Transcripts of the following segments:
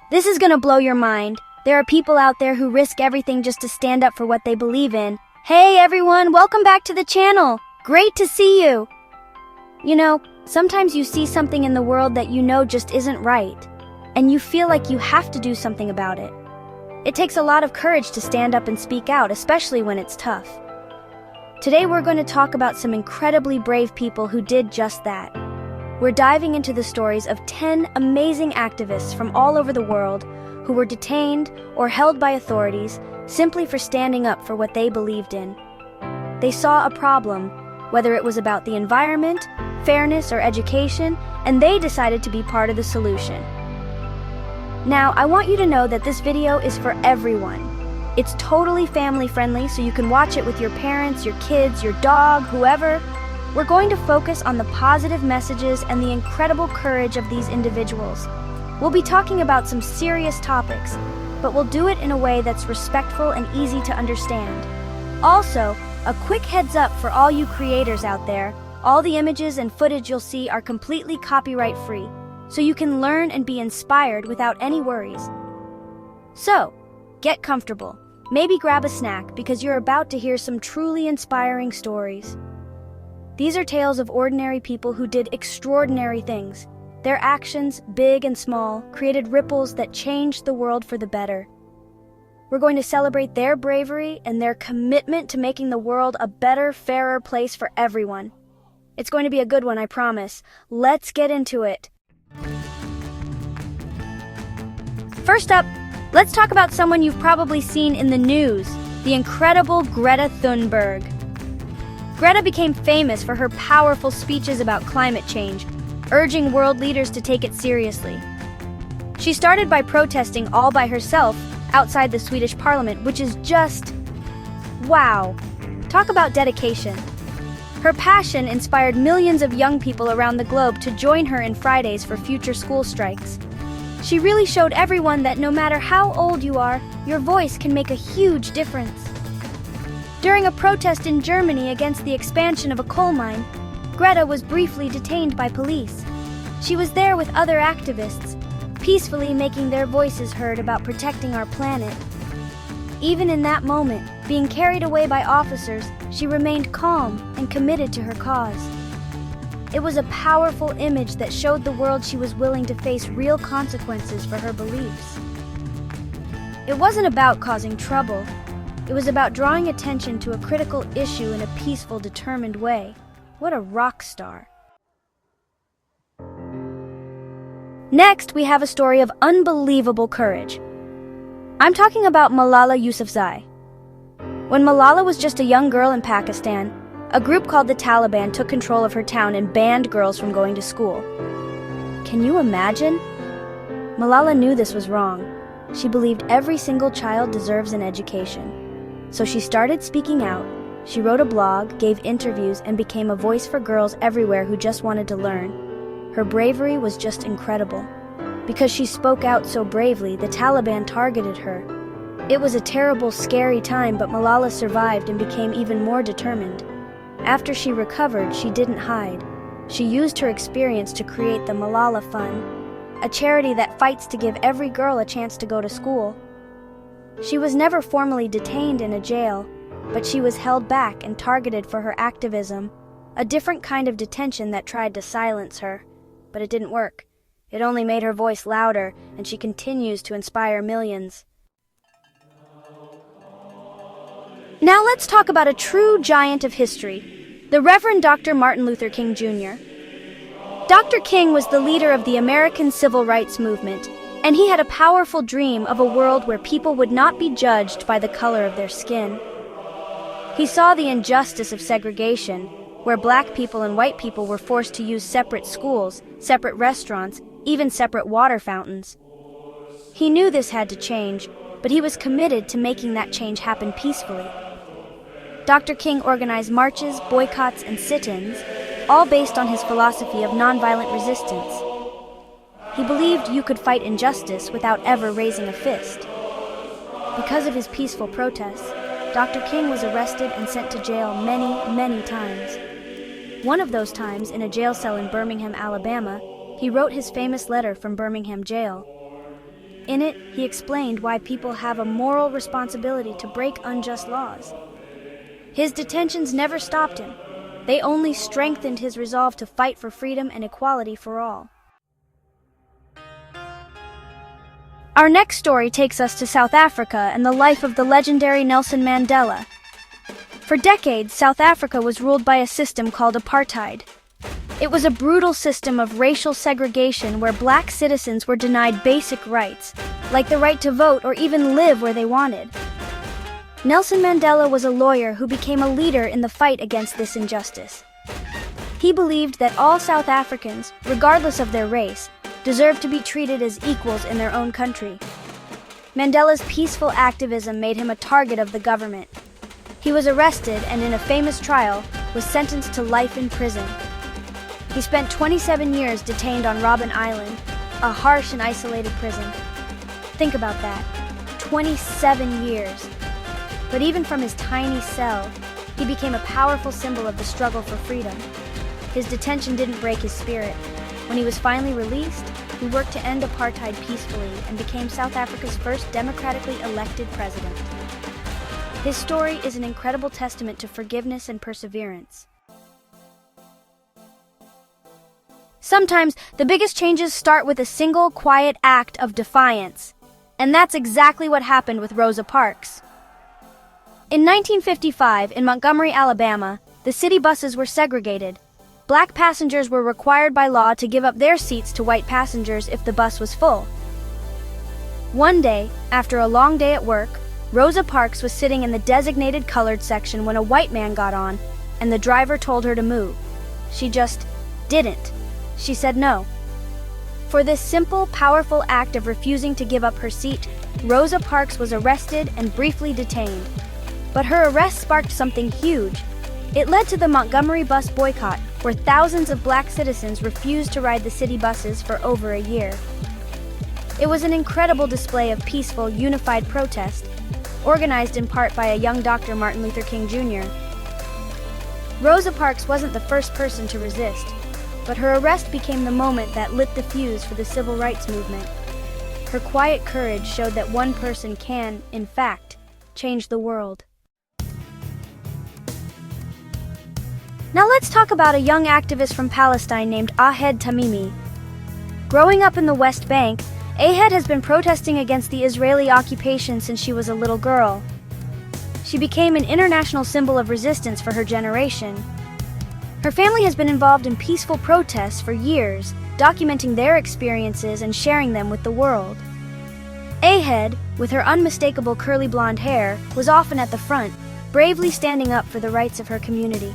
This is gonna blow your mind. There are people out there who risk everything just to stand up for what they believe in. Hey everyone, welcome back to the channel. Great to see you. You know, sometimes you see something in the world that you know just isn't right, and you feel like you have to do something about it. It takes a lot of courage to stand up and speak out, especially when it's tough. Today we're going to talk about some incredibly brave people who did just that. We're diving into the stories of 10 amazing activists from all over the world who were detained or held by authorities simply for standing up for what they believed in. They saw a problem, whether it was about the environment, fairness, or education, and they decided to be part of the solution. Now, I want you to know that this video is for everyone. It's totally family friendly, so you can watch it with your parents, your kids, your dog, whoever. We're going to focus on the positive messages and the incredible courage of these individuals. We'll be talking about some serious topics, but we'll do it in a way that's respectful and easy to understand. Also, a quick heads up for all you creators out there, all the images and footage you'll see are completely copyright free, so you can learn and be inspired without any worries. So, get comfortable. Maybe grab a snack because you're about to hear some truly inspiring stories. These are tales of ordinary people who did extraordinary things. Their actions, big and small, created ripples that changed the world for the better. We're going to celebrate their bravery and their commitment to making the world a better, fairer place for everyone. It's going to be a good one, I promise. Let's get into it. First up, let's talk about someone you've probably seen in the news, the incredible Greta Thunberg. Greta became famous for her powerful speeches about climate change, urging world leaders to take it seriously. She started by protesting all by herself outside the Swedish parliament, which is just wow. Talk about dedication. Her passion inspired millions of young people around the globe to join her in Fridays for future school strikes. She really showed everyone that no matter how old you are, your voice can make a huge difference. During a protest in Germany against the expansion of a coal mine, Greta was briefly detained by police. She was there with other activists, peacefully making their voices heard about protecting our planet. Even in that moment, being carried away by officers, she remained calm and committed to her cause. It was a powerful image that showed the world she was willing to face real consequences for her beliefs. It wasn't about causing trouble. It was about drawing attention to a critical issue in a peaceful, determined way. What a rock star. Next, we have a story of unbelievable courage. I'm talking about Malala Yousafzai. When Malala was just a young girl in Pakistan, a group called the Taliban took control of her town and banned girls from going to school. Can you imagine? Malala knew this was wrong. She believed every single child deserves an education. So she started speaking out. She wrote a blog, gave interviews, and became a voice for girls everywhere who just wanted to learn. Her bravery was just incredible. Because she spoke out so bravely, the Taliban targeted her. It was a terrible, scary time, but Malala survived and became even more determined. After she recovered, she didn't hide. She used her experience to create the Malala Fund, a charity that fights to give every girl a chance to go to school. She was never formally detained in a jail, but she was held back and targeted for her activism, a different kind of detention that tried to silence her. But it didn't work. It only made her voice louder, and she continues to inspire millions. Now let's talk about a true giant of history, the Reverend Dr. Martin Luther King Jr. Dr. King was the leader of the American Civil Rights Movement, and he had a powerful dream of a world where people would not be judged by the color of their skin. He saw the injustice of segregation, where black people and white people were forced to use separate schools, separate restaurants, even separate water fountains. He knew this had to change, but he was committed to making that change happen peacefully. Dr. King organized marches, boycotts, and sit-ins, all based on his philosophy of nonviolent resistance. He believed you could fight injustice without ever raising a fist. Because of his peaceful protests, Dr. King was arrested and sent to jail many times. One of those times, in a jail cell in Birmingham, Alabama, he wrote his famous letter from Birmingham jail. In it, he explained why people have a moral responsibility to break unjust laws. His detentions never stopped him. They only strengthened his resolve to fight for freedom and equality for all. Our next story takes us to South Africa and the life of the legendary Nelson Mandela. For decades, South Africa was ruled by a system called apartheid. It was a brutal system of racial segregation where black citizens were denied basic rights, like the right to vote or even live where they wanted. Nelson Mandela was a lawyer who became a leader in the fight against this injustice. He believed that all South Africans, regardless of their race, deserved to be treated as equals in their own country. Mandela's peaceful activism made him a target of the government. He was arrested and, in a famous trial, was sentenced to life in prison. He spent 27 years detained on Robben Island, a harsh and isolated prison. Think about that. 27 years. But even from his tiny cell, he became a powerful symbol of the struggle for freedom. His detention didn't break his spirit. When he was finally released, he worked to end apartheid peacefully and became South Africa's first democratically elected president. His story is an incredible testament to forgiveness and perseverance. Sometimes, the biggest changes start with a single, quiet act of defiance. And that's exactly what happened with Rosa Parks. In 1955, in Montgomery, Alabama, the city buses were segregated. Black passengers were required by law to give up their seats to white passengers if the bus was full. One day, after a long day at work, Rosa Parks was sitting in the designated colored section when a white man got on, and the driver told her to move. She just didn't. She said no. For this simple, powerful act of refusing to give up her seat, Rosa Parks was arrested and briefly detained. But her arrest sparked something huge. It led to the Montgomery bus boycott, where thousands of black citizens refused to ride the city buses for over a year. It was an incredible display of peaceful, unified protest, organized in part by a young Dr. Martin Luther King Jr. Rosa Parks wasn't the first person to resist, but her arrest became the moment that lit the fuse for the civil rights movement. Her quiet courage showed that one person can, in fact, change the world. Now let's talk about a young activist from Palestine named Ahed Tamimi. Growing up in the West Bank, Ahed has been protesting against the Israeli occupation since she was a little girl. She became an international symbol of resistance for her generation. Her family has been involved in peaceful protests for years, documenting their experiences and sharing them with the world. Ahed, with her unmistakable curly blonde hair, was often at the front, bravely standing up for the rights of her community.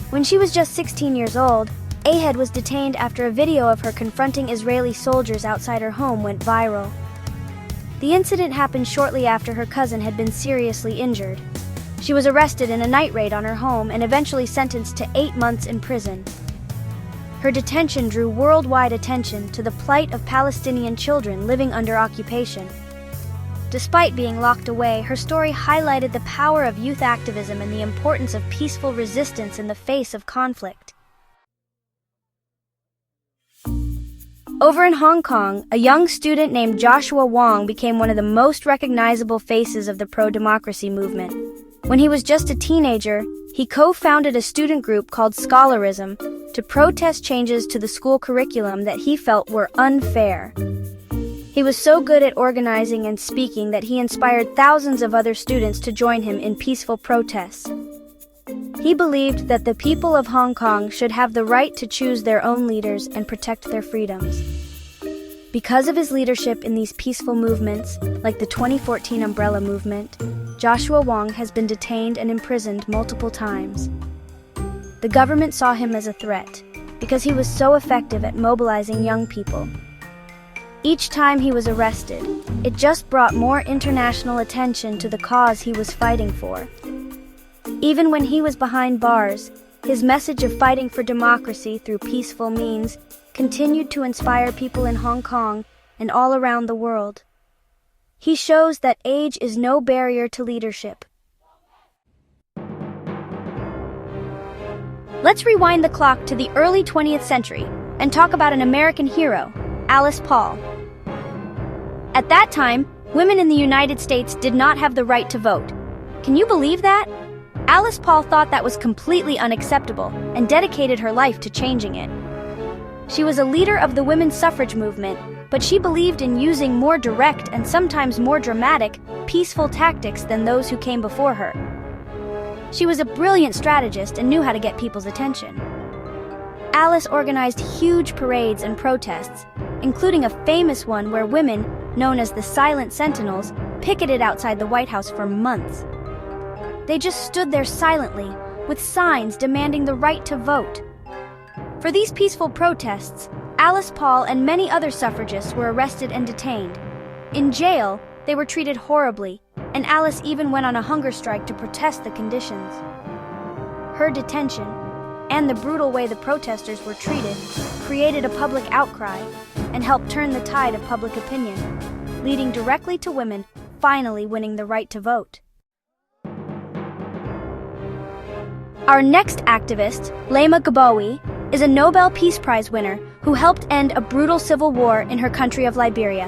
When she was just 16 years old, Ahed was detained after a video of her confronting Israeli soldiers outside her home went viral. The incident happened shortly after her cousin had been seriously injured. She was arrested in a night raid on her home and eventually sentenced to 8 months in prison. Her detention drew worldwide attention to the plight of Palestinian children living under occupation. Despite being locked away, her story highlighted the power of youth activism and the importance of peaceful resistance in the face of conflict. Over in Hong Kong, a young student named Joshua Wong became one of the most recognizable faces of the pro-democracy movement. When he was just a teenager, he co-founded a student group called Scholarism to protest changes to the school curriculum that he felt were unfair. He was so good at organizing and speaking that he inspired thousands of other students to join him in peaceful protests. He believed that the people of Hong Kong should have the right to choose their own leaders and protect their freedoms. Because of his leadership in these peaceful movements, like the 2014 Umbrella Movement, Joshua Wong has been detained and imprisoned multiple times. The government saw him as a threat because he was so effective at mobilizing young people. Each time he was arrested, it just brought more international attention to the cause he was fighting for. Even when he was behind bars, his message of fighting for democracy through peaceful means continued to inspire people in Hong Kong and all around the world. He shows that age is no barrier to leadership. Let's rewind the clock to the early 20th century and talk about an American hero, Alice Paul. At that time, women in the United States did not have the right to vote. Can you believe that? Alice Paul thought that was completely unacceptable and dedicated her life to changing it. She was a leader of the women's suffrage movement, but she believed in using more direct and sometimes more dramatic, peaceful tactics than those who came before her. She was a brilliant strategist and knew how to get people's attention. Alice organized huge parades and protests, including a famous one where women, known as the Silent Sentinels, picketed outside the White House for months. They just stood there silently, with signs demanding the right to vote. For these peaceful protests, Alice Paul and many other suffragists were arrested and detained. In jail, they were treated horribly, and Alice even went on a hunger strike to protest the conditions. Her detention, and the brutal way the protesters were treated, created a public outcry and helped turn the tide of public opinion, leading directly to women finally winning the right to vote. Our next activist, Laima Gabowi, is a Nobel Peace Prize winner who helped end a brutal civil war in her country of Liberia.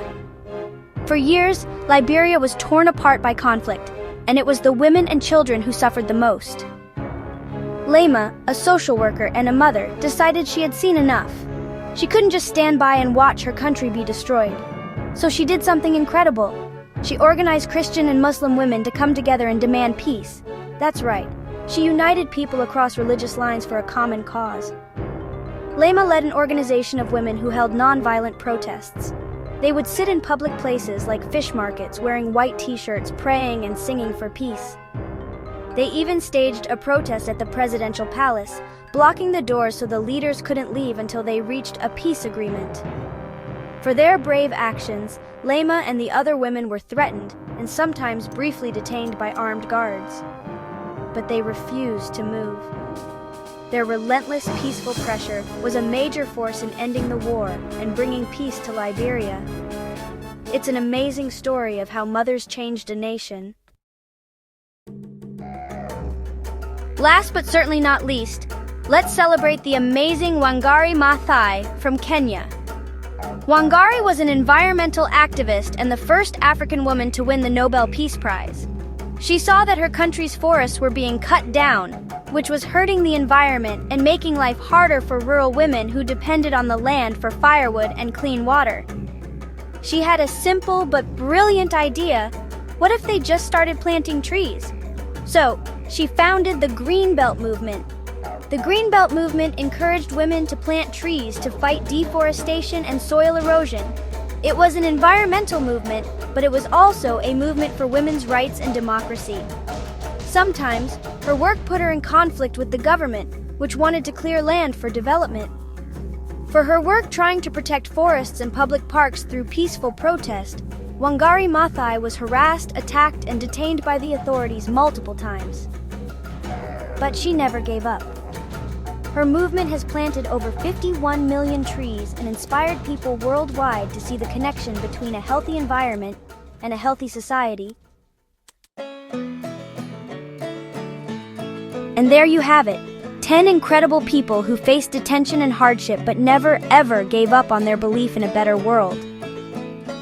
For years, Liberia was torn apart by conflict, and it was the women and children who suffered the most. Laima, a social worker and a mother, decided she had seen enough. She couldn't just stand by and watch her country be destroyed. So she did something incredible. She organized Christian and Muslim women to come together and demand peace. That's right. She united people across religious lines for a common cause. Laima led an organization of women who held nonviolent protests. They would sit in public places like fish markets wearing white t-shirts, praying and singing for peace. They even staged a protest at the presidential palace, blocking the doors so the leaders couldn't leave until they reached a peace agreement. For their brave actions, Laima and the other women were threatened and sometimes briefly detained by armed guards. But they refused to move. Their relentless peaceful pressure was a major force in ending the war and bringing peace to Liberia. It's an amazing story of how mothers changed a nation. Last but certainly not least, let's celebrate the amazing Wangari Maathai from Kenya. Wangari was an environmental activist and the first African woman to win the Nobel Peace Prize. She saw that her country's forests were being cut down, which was hurting the environment and making life harder for rural women who depended on the land for firewood and clean water. She had a simple but brilliant idea. What if they just started planting trees? So, she founded the Green Belt movement. The Green Belt movement encouraged women to plant trees to fight deforestation and soil erosion. It was an environmental movement, but it was also a movement for women's rights and democracy. Sometimes, her work put her in conflict with the government, which wanted to clear land for development. For her work trying to protect forests and public parks through peaceful protest, Wangari Maathai was harassed, attacked, and detained by the authorities multiple times. But she never gave up. Her movement has planted over 51 million trees and inspired people worldwide to see the connection between a healthy environment and a healthy society. And there you have it, 10 incredible people who faced detention and hardship but never ever gave up on their belief in a better world.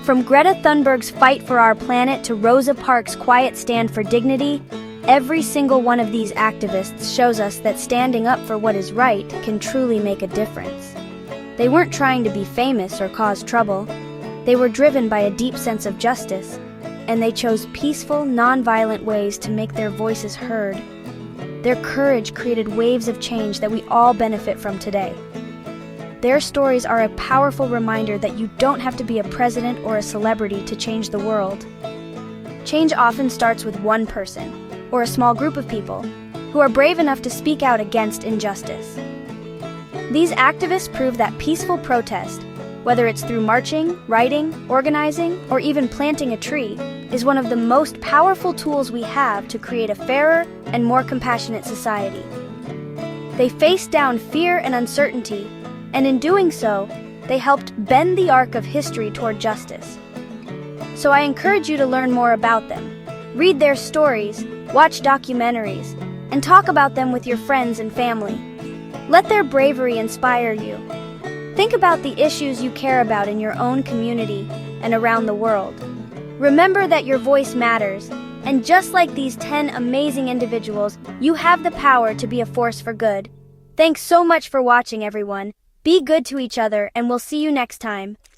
From Greta Thunberg's fight for our planet to Rosa Parks' quiet stand for dignity, every single one of these activists shows us that standing up for what is right can truly make a difference. They weren't trying to be famous or cause trouble. They were driven by a deep sense of justice, and they chose peaceful, nonviolent ways to make their voices heard. Their courage created waves of change that we all benefit from today. Their stories are a powerful reminder that you don't have to be a president or a celebrity to change the world. Change often starts with one person, or a small group of people, who are brave enough to speak out against injustice. These activists prove that peaceful protest, whether it's through marching, writing, organizing, or even planting a tree, is one of the most powerful tools we have to create a fairer and more compassionate society. They faced down fear and uncertainty, and in doing so, they helped bend the arc of history toward justice. So I encourage you to learn more about them. Read their stories, watch documentaries, and talk about them with your friends and family. Let their bravery inspire you. Think about the issues you care about in your own community and around the world. Remember that your voice matters, and just like these 10 amazing individuals, you have the power to be a force for good. Thanks so much for watching, everyone. Be good to each other, and we'll see you next time.